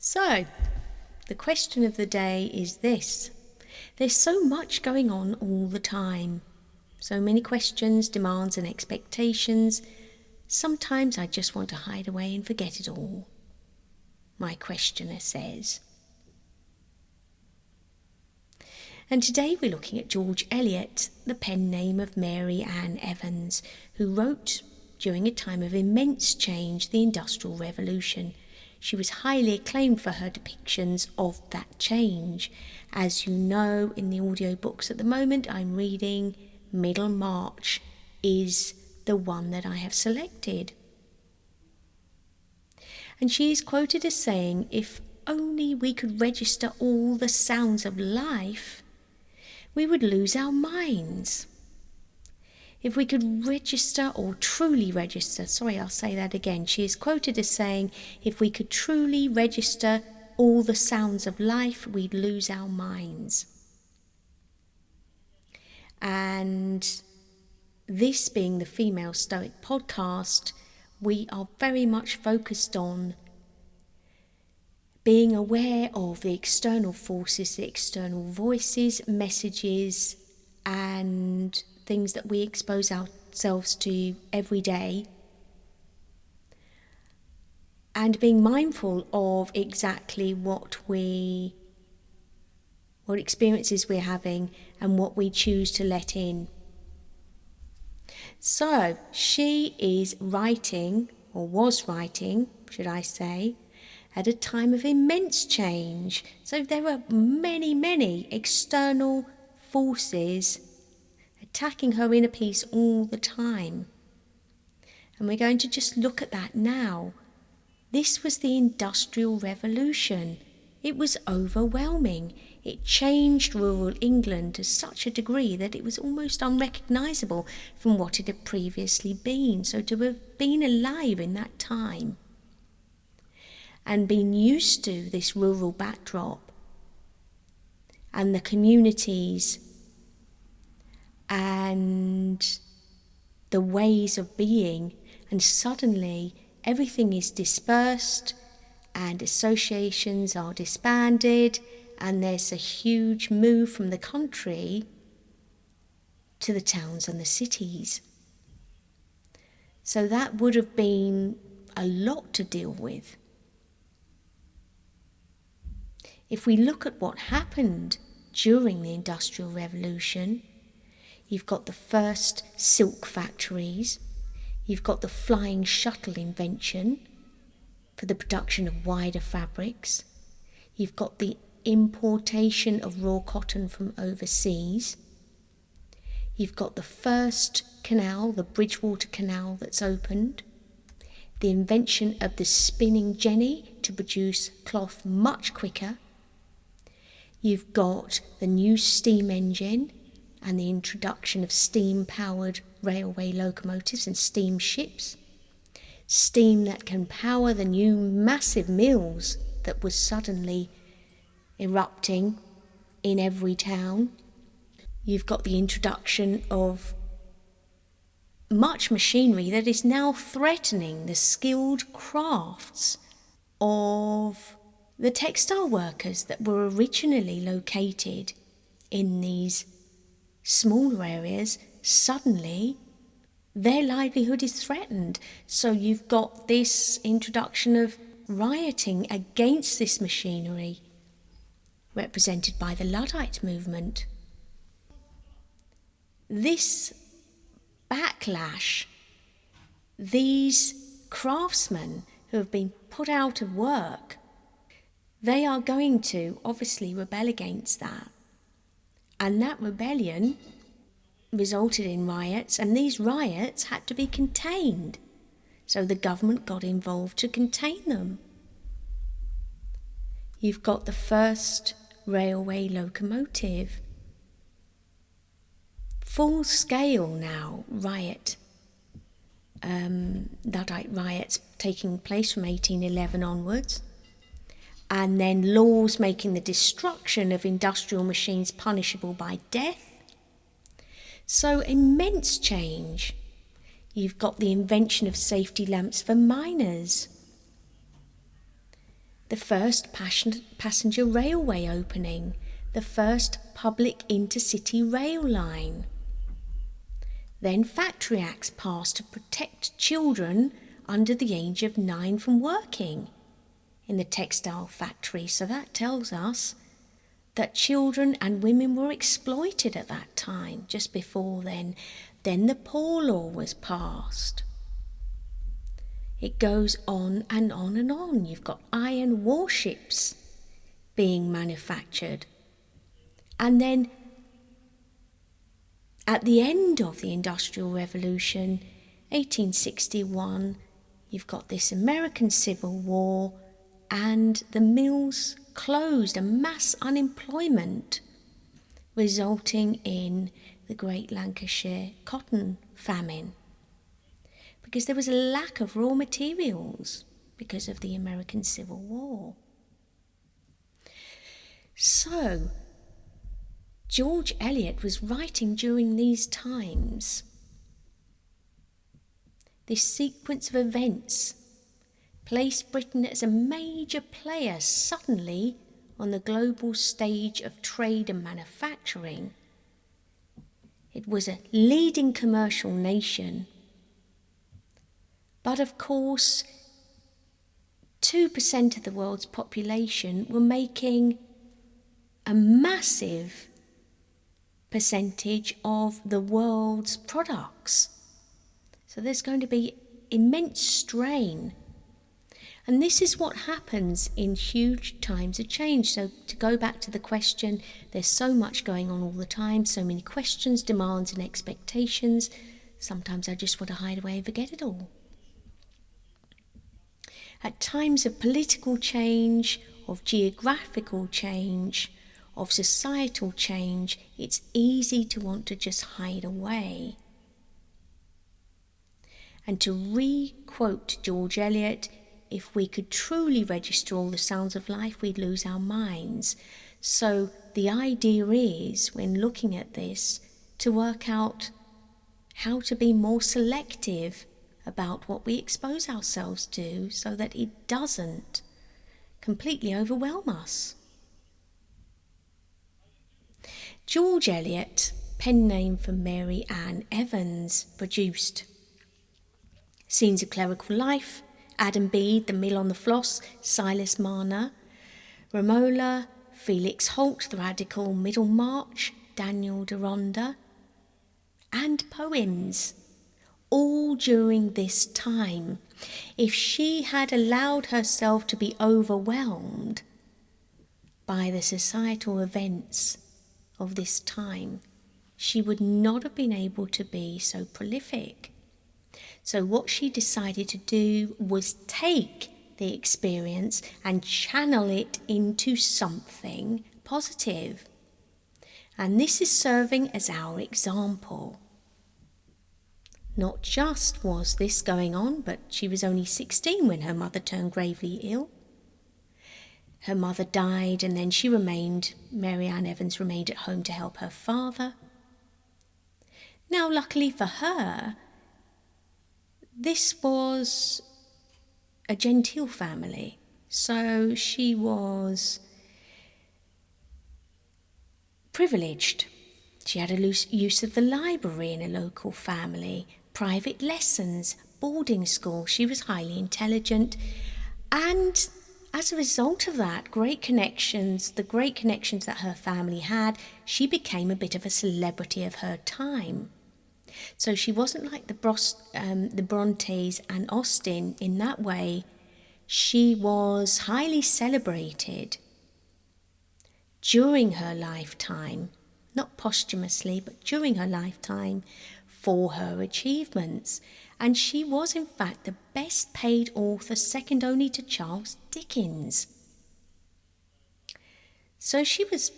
So, the question of the day is this. There's so much going on all the time. So many questions, demands and expectations. Sometimes I just want to hide away and forget it all. My questioner says. And today we're looking at George Eliot, the pen name of Mary Ann Evans, who wrote during a time of immense change, the Industrial Revolution. She was highly acclaimed for her depictions of that change. As you know, in the audiobooks at the moment, I'm reading Middlemarch is the one that I have selected. And she is quoted as saying, "If only we could register all the sounds of life, we would lose our minds. If we could register or truly register," I'll say that again. She is quoted as saying, "If we could truly register all the sounds of life, we'd lose our minds." And this being the Female Stoic podcast, we are very much focused on being aware of the external forces, the external voices, messages, and things that we expose ourselves to every day, and being mindful of exactly what experiences we're having and what we choose to let in. So she is writing, or was writing, should I say, at a time of immense change. So there are many, many external forces attacking her inner peace all the time. And we're going to just look at that now. This was the Industrial Revolution. It was overwhelming. It changed rural England to such a degree that it was almost unrecognisable from what it had previously been. So to have been alive in that time and been used to this rural backdrop and the communities and the ways of being, and suddenly everything is dispersed and associations are disbanded, and there's a huge move from the country to the towns and the cities. So that would have been a lot to deal with. If we look at what happened during the Industrial Revolution, you've got the first silk factories, you've got the flying shuttle invention for the production of wider fabrics, you've got the importation of raw cotton from overseas, you've got the first canal, the Bridgewater Canal that's opened, the invention of the spinning jenny to produce cloth much quicker, you've got the new steam engine and the introduction of steam-powered railway locomotives and steamships, steam that can power the new massive mills that was suddenly erupting in every town. You've got the introduction of much machinery that is now threatening the skilled crafts of the textile workers that were originally located in these smaller areas. Suddenly their livelihood is threatened. So you've got this introduction of rioting against this machinery, represented by the Luddite movement. This backlash, these craftsmen who have been put out of work, they are going to obviously rebel against that. And that rebellion resulted in riots, and these riots had to be contained. So the government got involved to contain them. You've got the first railway locomotive. Full scale now riot, Luddite riots taking place from 1811 onwards. And then laws making the destruction of industrial machines punishable by death. So immense change. You've got the invention of safety lamps for miners. the first passenger railway opening, the first public intercity rail line. Then Factory Acts passed to protect children under the age of 9 from working in the textile factory. So that tells us that children and women were exploited at that time, just before then. Then the Poor Law was passed. It goes on and on and on. You've got iron warships being manufactured. And then at the end of the Industrial Revolution, 1861, you've got this American Civil War, and the mills closed, a mass unemployment, resulting in the Great Lancashire Cotton Famine, because there was a lack of raw materials because of the American Civil War. So, George Eliot was writing during these times. This sequence of events placed Britain as a major player suddenly on the global stage of trade and manufacturing. It was a leading commercial nation. But of course, 2% of the world's population were making a massive percentage of the world's products. So there's going to be immense strain. And this is what happens in huge times of change. So to go back to the question, there's so much going on all the time, so many questions, demands and expectations. Sometimes I just want to hide away and forget it all. At times of political change, of geographical change, of societal change, it's easy to want to just hide away. And to re-quote George Eliot, if we could truly register all the sounds of life, we'd lose our minds. So the idea is, when looking at this, to work out how to be more selective about what we expose ourselves to so that it doesn't completely overwhelm us. George Eliot, pen name for Mary Ann Evans, produced Scenes of Clerical Life, Adam Bede, The Mill on the Floss, Silas Marner, Romola, Felix Holt, The Radical Middlemarch, Daniel Deronda, and poems, all during this time. If she had allowed herself to be overwhelmed by the societal events of this time, she would not have been able to be so prolific. So what she decided to do was take the experience and channel it into something positive. And this is serving as our example. Not just was this going on, but she was only 16 when her mother turned gravely ill. Her mother died, and then Mary Ann Evans remained at home to help her father. Now, luckily for her, this was a genteel family, so she was privileged. She had a loose use of the library in a local family, private lessons, boarding school. She was highly intelligent, and as a result of that, the great connections that her family had, she became a bit of a celebrity of her time. So she wasn't like the Brontes and Austen in that way. She was highly celebrated during her lifetime, not posthumously, but during her lifetime, for her achievements. And she was, in fact, the best paid author, second only to Charles Dickens. So she was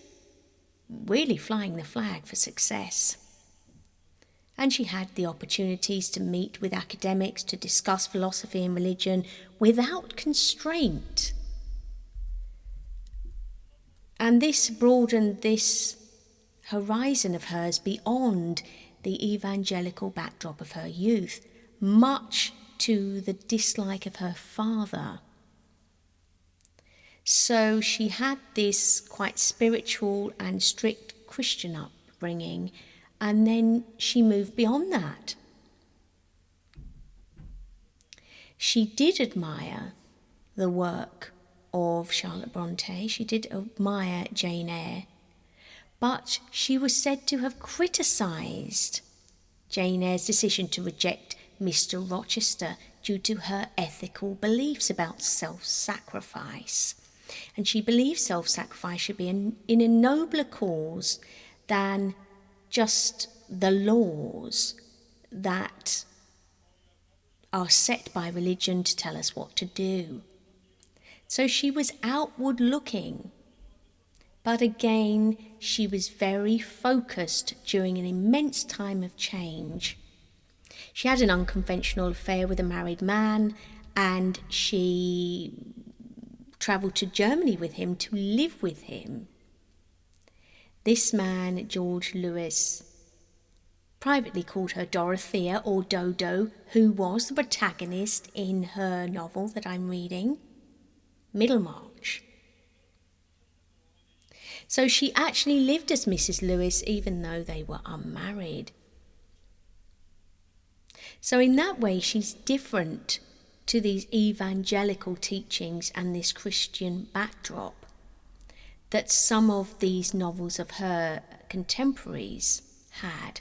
really flying the flag for success. And she had the opportunities to meet with academics, to discuss philosophy and religion without constraint. And this broadened this horizon of hers beyond the evangelical backdrop of her youth, much to the dislike of her father. So she had this quite spiritual and strict Christian upbringing, and then she moved beyond that. She did admire the work of Charlotte Bronte. She did admire Jane Eyre, but she was said to have criticised Jane Eyre's decision to reject Mr. Rochester due to her ethical beliefs about self-sacrifice. And she believed self-sacrifice should be in a nobler cause than just the laws that are set by religion to tell us what to do. So she was outward looking, but again, she was very focused during an immense time of change. She had an unconventional affair with a married man, and she travelled to Germany with him to live with him. This man, George Eliot, privately called her Dorothea or Dodo, who was the protagonist in her novel that I'm reading, Middlemarch. So she actually lived as Mrs. Lewis even though they were unmarried. So in that way, she's different to these evangelical teachings and this Christian backdrop that some of these novels of her contemporaries had.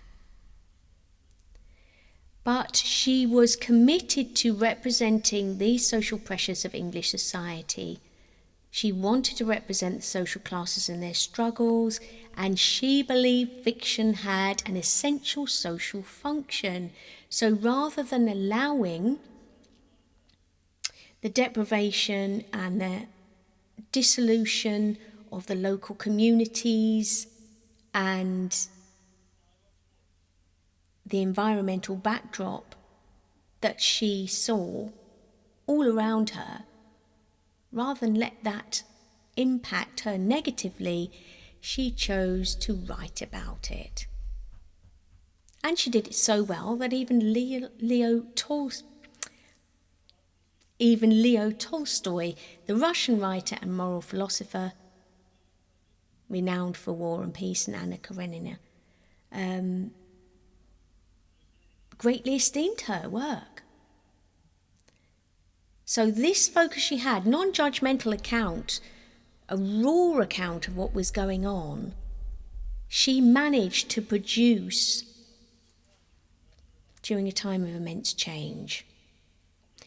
But she was committed to representing these social pressures of English society. She wanted to represent the social classes and their struggles, and she believed fiction had an essential social function. So rather than allowing the deprivation and the dissolution of the local communities and the environmental backdrop that she saw all around her, rather than let that impact her negatively, she chose to write about it. And she did it so well that even Leo Tolstoy, the Russian writer and moral philosopher, renowned for War and Peace and Anna Karenina, greatly esteemed her work. So this focus she had, non-judgmental account, a raw account of what was going on, she managed to produce during a time of immense change.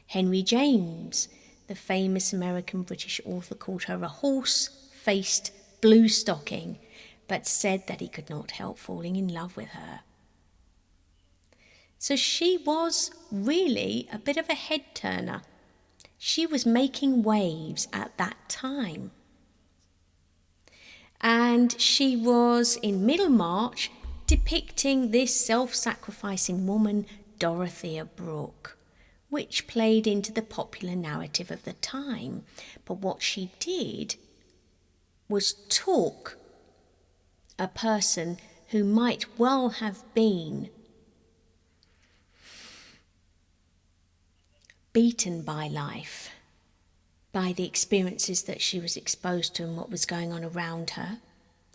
Henry James, the famous American-British author, called her a horse-faced blue-stocking, but said that he could not help falling in love with her. So she was really a bit of a head-turner. She was making waves at that time. And she was, in Middlemarch, depicting this self-sacrificing woman, Dorothea Brooke, which played into the popular narrative of the time. But what she did was took a person who might well have been beaten by life, by the experiences that she was exposed to and what was going on around her,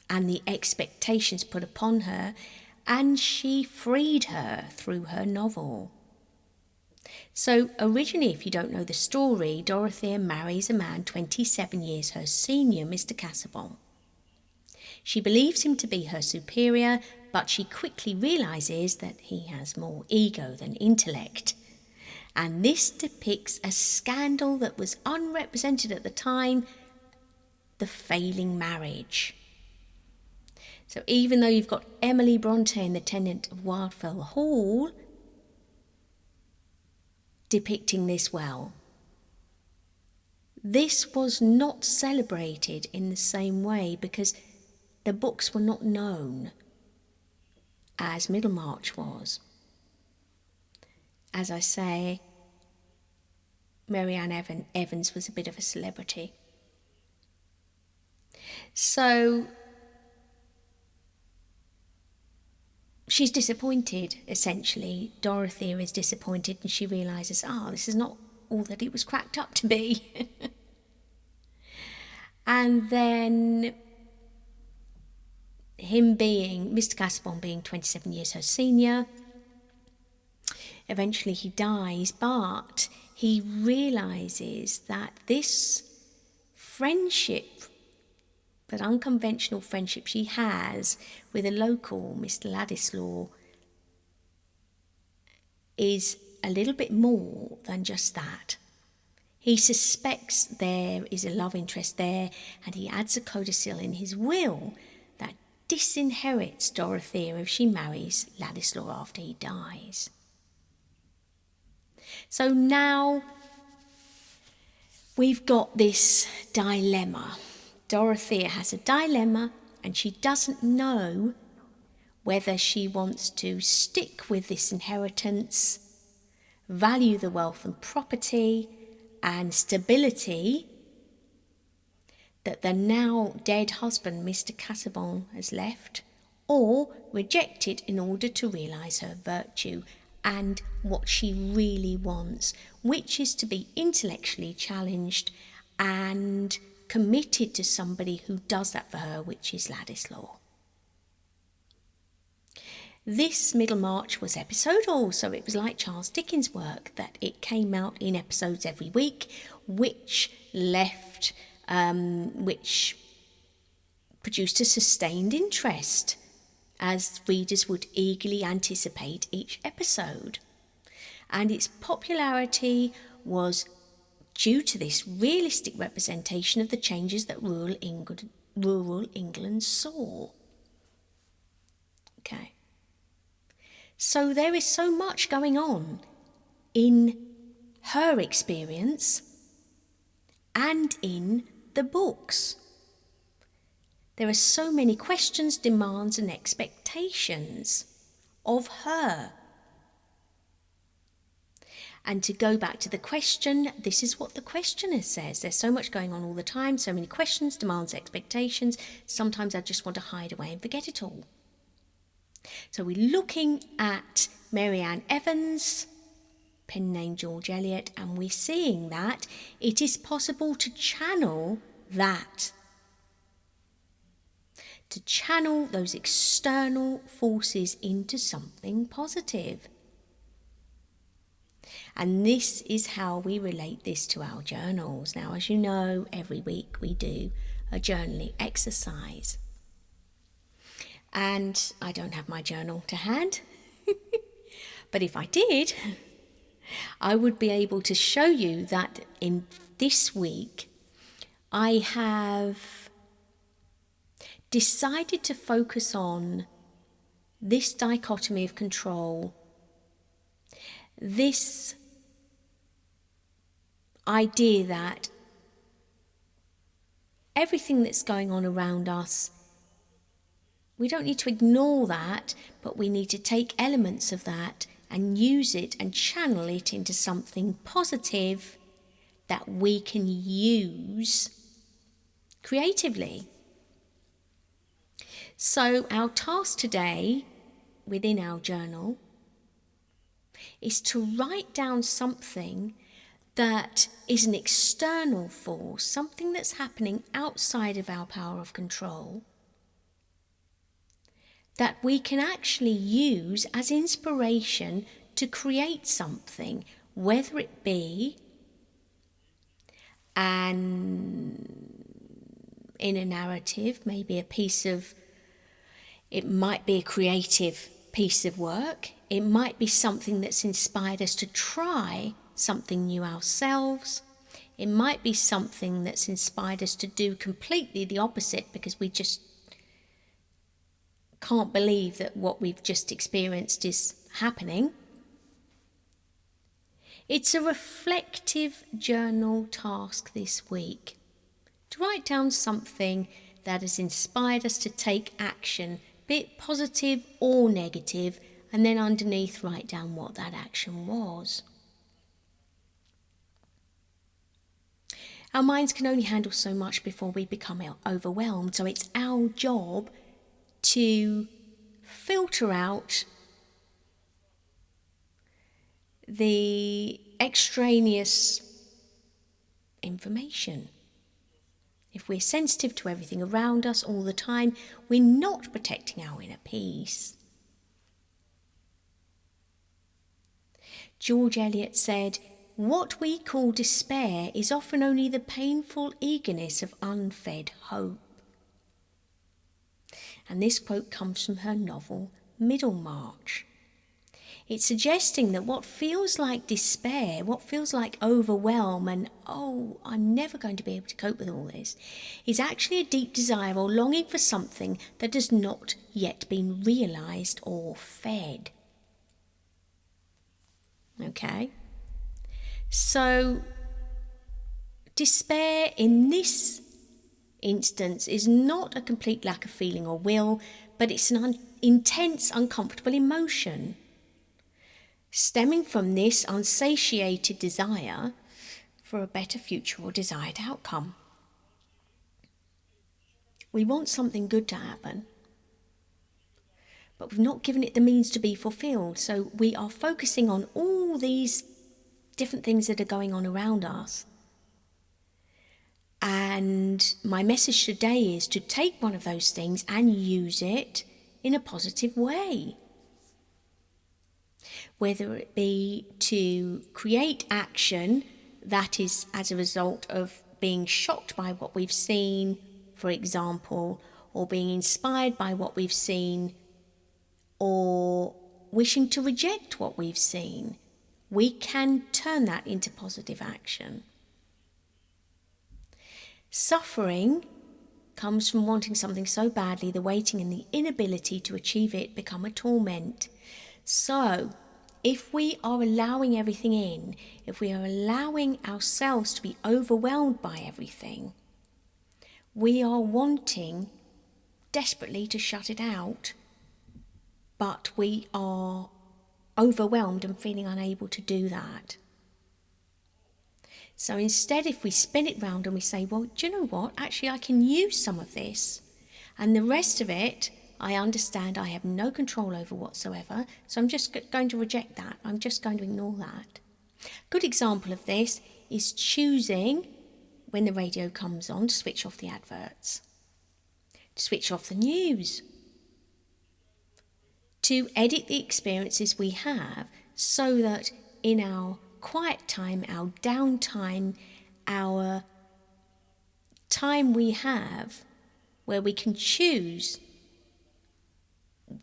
and the expectations put upon her, and she freed her through her novel. So originally, if you don't know the story, Dorothea marries a man 27 years her senior, Mr. Casaubon. She believes him to be her superior, but she quickly realises that he has more ego than intellect. And this depicts a scandal that was unrepresented at the time, the failing marriage. So even though you've got Emily Bronte in The Tenant of Wildfell Hall depicting this well, this was not celebrated in the same way because the books were not known as Middlemarch was. As I say, Mary Ann Evans was a bit of a celebrity. So she's disappointed, essentially. Dorothea is disappointed and she realises, this is not all that it was cracked up to be. And then Mr. Casaubon being 27 years her senior, eventually he dies, but he realises that this friendship, that unconventional friendship she has with a local, Mr. Ladislaw, is a little bit more than just that. He suspects there is a love interest there, and he adds a codicil in his will that disinherits Dorothea if she marries Ladislaw after he dies. So now we've got this dilemma. Dorothea has a dilemma, and she doesn't know whether she wants to stick with this inheritance, value the wealth and property and stability that the now dead husband, Mr. Casaubon, has left, or reject it in order to realise her virtue and what she really wants, which is to be intellectually challenged and committed to somebody who does that for her, which is Ladislaw. This Middlemarch was episodal, so it was like Charles Dickens' work, that it came out in episodes every week, which produced a sustained interest, as readers would eagerly anticipate each episode. And its popularity was due to this realistic representation of the changes that rural England saw. Okay. So there is so much going on in her experience and in the books. There are so many questions, demands, and expectations of her. And to go back to the question, this is what the questioner says. There's so much going on all the time, so many questions, demands, expectations. Sometimes I just want to hide away and forget it all. So we're looking at Mary Ann Evans, pen name George Eliot, and we're seeing that it is possible to channel that, to channel those external forces into something positive. And this is how we relate this to our journals. Now, as you know, every week we do a journaling exercise. And I don't have my journal to hand. But if I did, I would be able to show you that in this week, I have decided to focus on this dichotomy of control, this idea that everything that's going on around us, we don't need to ignore that, but we need to take elements of that and use it and channel it into something positive that we can use creatively. So our task today within our journal is to write down something that is an external force, something that's happening outside of our power of control, that we can actually use as inspiration to create something, whether it be in a narrative, maybe it might be a creative piece of work, it might be something that's inspired us to try something new ourselves, it might be something that's inspired us to do completely the opposite because we just can't believe that what we've just experienced is happening. It's a reflective journal task this week to write down something that has inspired us to take action, be it positive or negative, and then underneath write down what that action was. Our minds can only handle so much before we become overwhelmed, so it's our job to filter out the extraneous information. If we're sensitive to everything around us all the time, we're not protecting our inner peace. George Eliot said, "What we call despair is often only the painful eagerness of unfed hope." And this quote comes from her novel Middlemarch. It's suggesting that what feels like despair, what feels like overwhelm and, oh, I'm never going to be able to cope with all this, is actually a deep desire or longing for something that has not yet been realised or fed. Okay? So, despair in this instance is not a complete lack of feeling or will, but it's an intense, uncomfortable emotion stemming from this unsatiated desire for a better future or desired outcome. We want something good to happen, but we've not given it the means to be fulfilled, so we are focusing on all these different things that are going on around us. And my message today is to take one of those things and use it in a positive way. Whether it be to create action that is as a result of being shocked by what we've seen, for example, or being inspired by what we've seen, or wishing to reject what we've seen, we can turn that into positive action. Suffering comes from wanting something so badly, the waiting and the inability to achieve it become a torment. So, if we are allowing everything in, if we are allowing ourselves to be overwhelmed by everything, we are wanting desperately to shut it out, but we are overwhelmed and feeling unable to do that. So instead, if we spin it round and we say, well, do you know what? Actually, I can use some of this, and the rest of it, I understand I have no control over whatsoever, so I'm just going to reject that. I'm just going to ignore that. A good example of this is choosing, when the radio comes on, to switch off the adverts, to switch off the news, to edit the experiences we have so that in our quiet time, our downtime, our time we have where we can choose,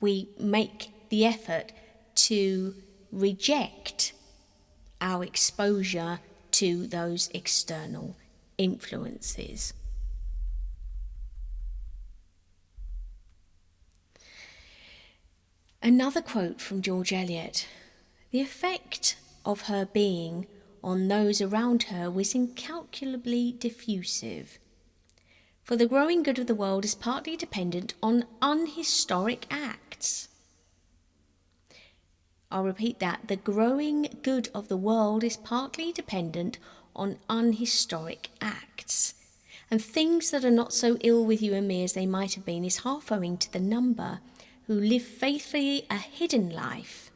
we make the effort to reject our exposure to those external influences. Another quote from George Eliot: "The effect of her being on those around her was incalculably diffusive, for the growing good of the world is partly dependent on unhistoric acts." I'll repeat that. The growing good of the world is partly dependent on unhistoric acts. And things that are not so ill with you and me as they might have been is half owing to the number who live faithfully a hidden life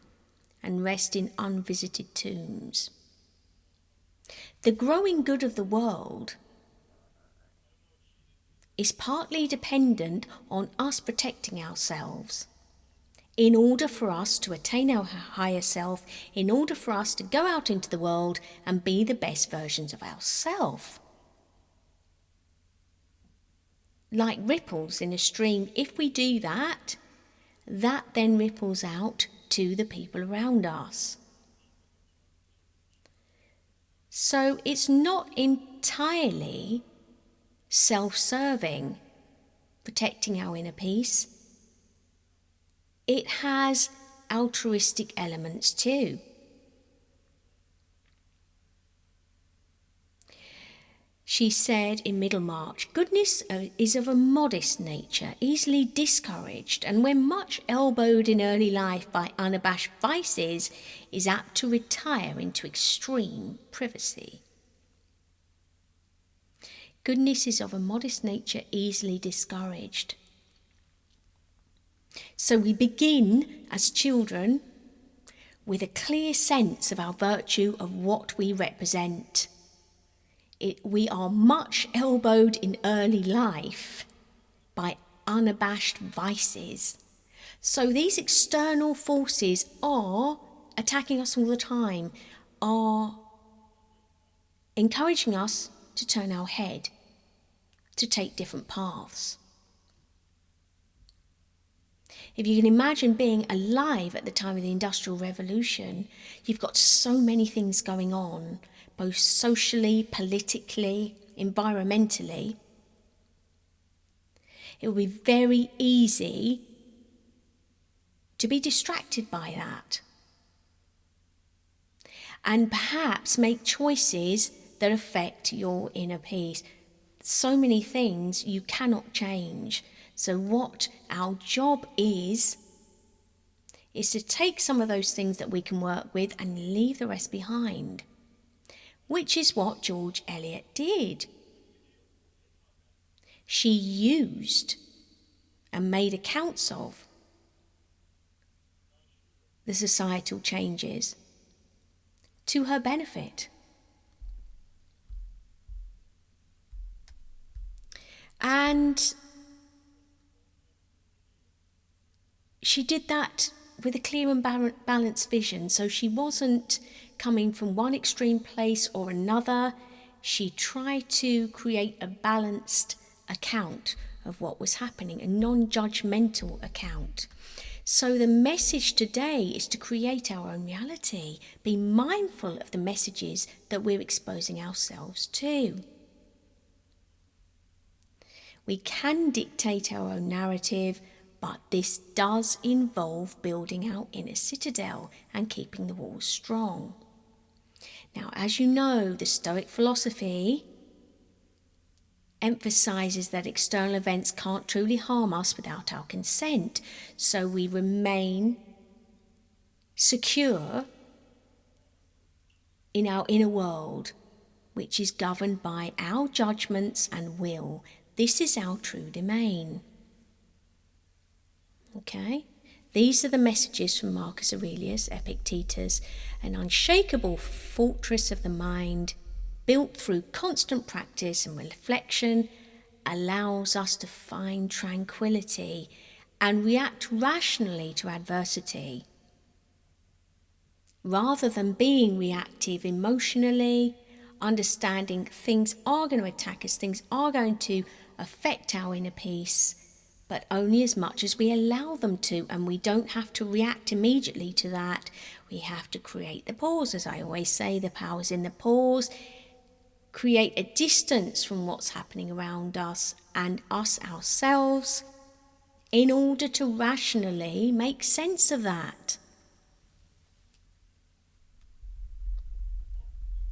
and rest in unvisited tombs. The growing good of the world is partly dependent on us protecting ourselves in order for us to attain our higher self, in order for us to go out into the world and be the best versions of ourselves. Like ripples in a stream, if we do that, that then ripples out to the people around us. So it's not entirely self-serving, protecting our inner peace. It has altruistic elements too. She said in Middlemarch, "Goodness is of a modest nature, easily discouraged, and when much elbowed in early life by unabashed vices, is apt to retire into extreme privacy." Goodness is of a modest nature, easily discouraged. So we begin as children with a clear sense of our virtue, of what we represent. We are much elbowed in early life by unabashed vices. So these external forces are attacking us all the time, are encouraging us to turn our head, to take different paths. If you can imagine being alive at the time of the Industrial Revolution, you've got so many things going on, both socially, politically, environmentally. It will be very easy to be distracted by that. And perhaps make choices that affect your inner peace. So many things you cannot change. So what our job is to take some of those things that we can work with and leave the rest behind, which is what George Eliot did. She used and made accounts of the societal changes to her benefit. And she did that with a clear and balanced vision. So she wasn't coming from one extreme place or another. She tried to create a balanced account of what was happening, a non-judgmental account. So the message today is to create our own reality. Be mindful of the messages that we're exposing ourselves to. We can dictate our own narrative, but this does involve building our inner citadel and keeping the walls strong. Now, as you know, the Stoic philosophy emphasizes that external events can't truly harm us without our consent, so we remain secure in our inner world, which is governed by our judgments and will. This is our true domain. Okay? These are the messages from Marcus Aurelius, Epictetus, an unshakable fortress of the mind, built through constant practice and reflection, allows us to find tranquility and react rationally to adversity, rather than being reactive emotionally, understanding things are going to attack us, things are going to affect our inner peace, but only as much as we allow them to, and we don't have to react immediately to that. We have to create the pause. As I always say, the power's in the pause. Create a distance from what's happening around us and us ourselves in order to rationally make sense of that.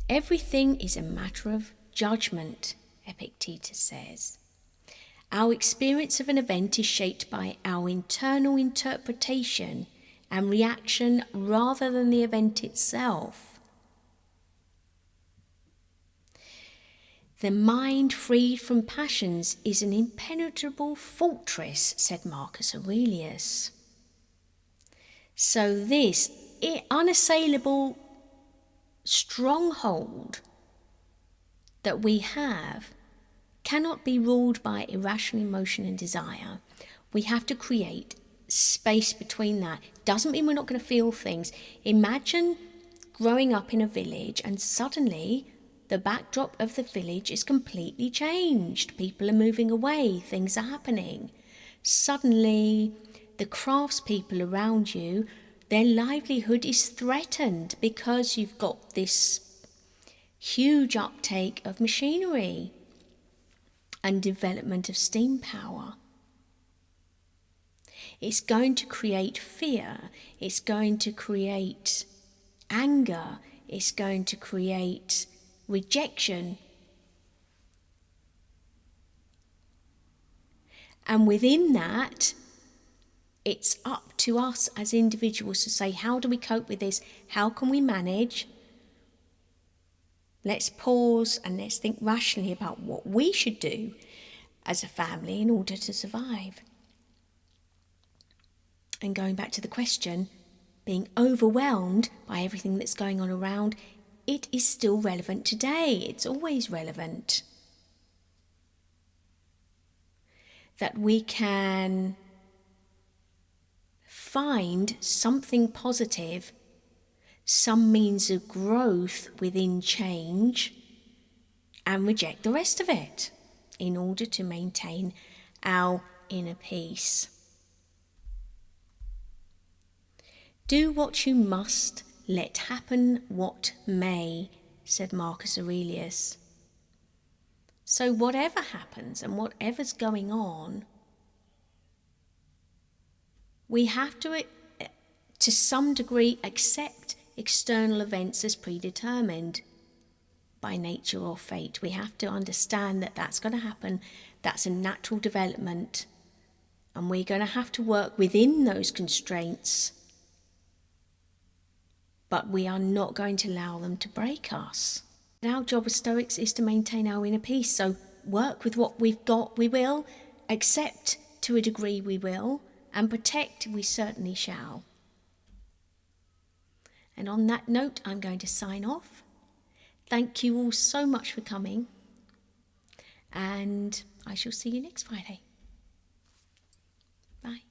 Everything is a matter of judgment, Epictetus says. Our experience of an event is shaped by our internal interpretation and reaction rather than the event itself. The mind freed from passions is an impenetrable fortress, said Marcus Aurelius. So this unassailable stronghold that we have cannot be ruled by irrational emotion and desire. We have to create space between that. Doesn't mean we're not going to feel things. Imagine growing up in a village and suddenly the backdrop of the village is completely changed. People are moving away, things are happening. Suddenly the craftspeople around you, their livelihood is threatened because you've got this huge uptake of machinery and development of steam power. It's going to create fear, it's going to create anger, it's going to create rejection. And within that, it's up to us as individuals to say, how do we cope with this? How can we manage? Let's pause and let's think rationally about what we should do as a family in order to survive. And going back to the question, being overwhelmed by everything that's going on around it is still relevant today. It's always relevant. That we can find something positive, some means of growth within change, and reject the rest of it in order to maintain our inner peace. Do what you must, let happen what may, said Marcus Aurelius. So whatever happens and whatever's going on, we have to some degree, accept external events as predetermined by nature or fate. We have to understand that that's going to happen. That's a natural development. And we're going to have to work within those constraints. But we are not going to allow them to break us. Our job as Stoics is to maintain our inner peace. So work with what we've got, we will. Accept to a degree, we will. And protect, we certainly shall. And on that note, I'm going to sign off. Thank you all so much for coming. And I shall see you next Friday. Bye.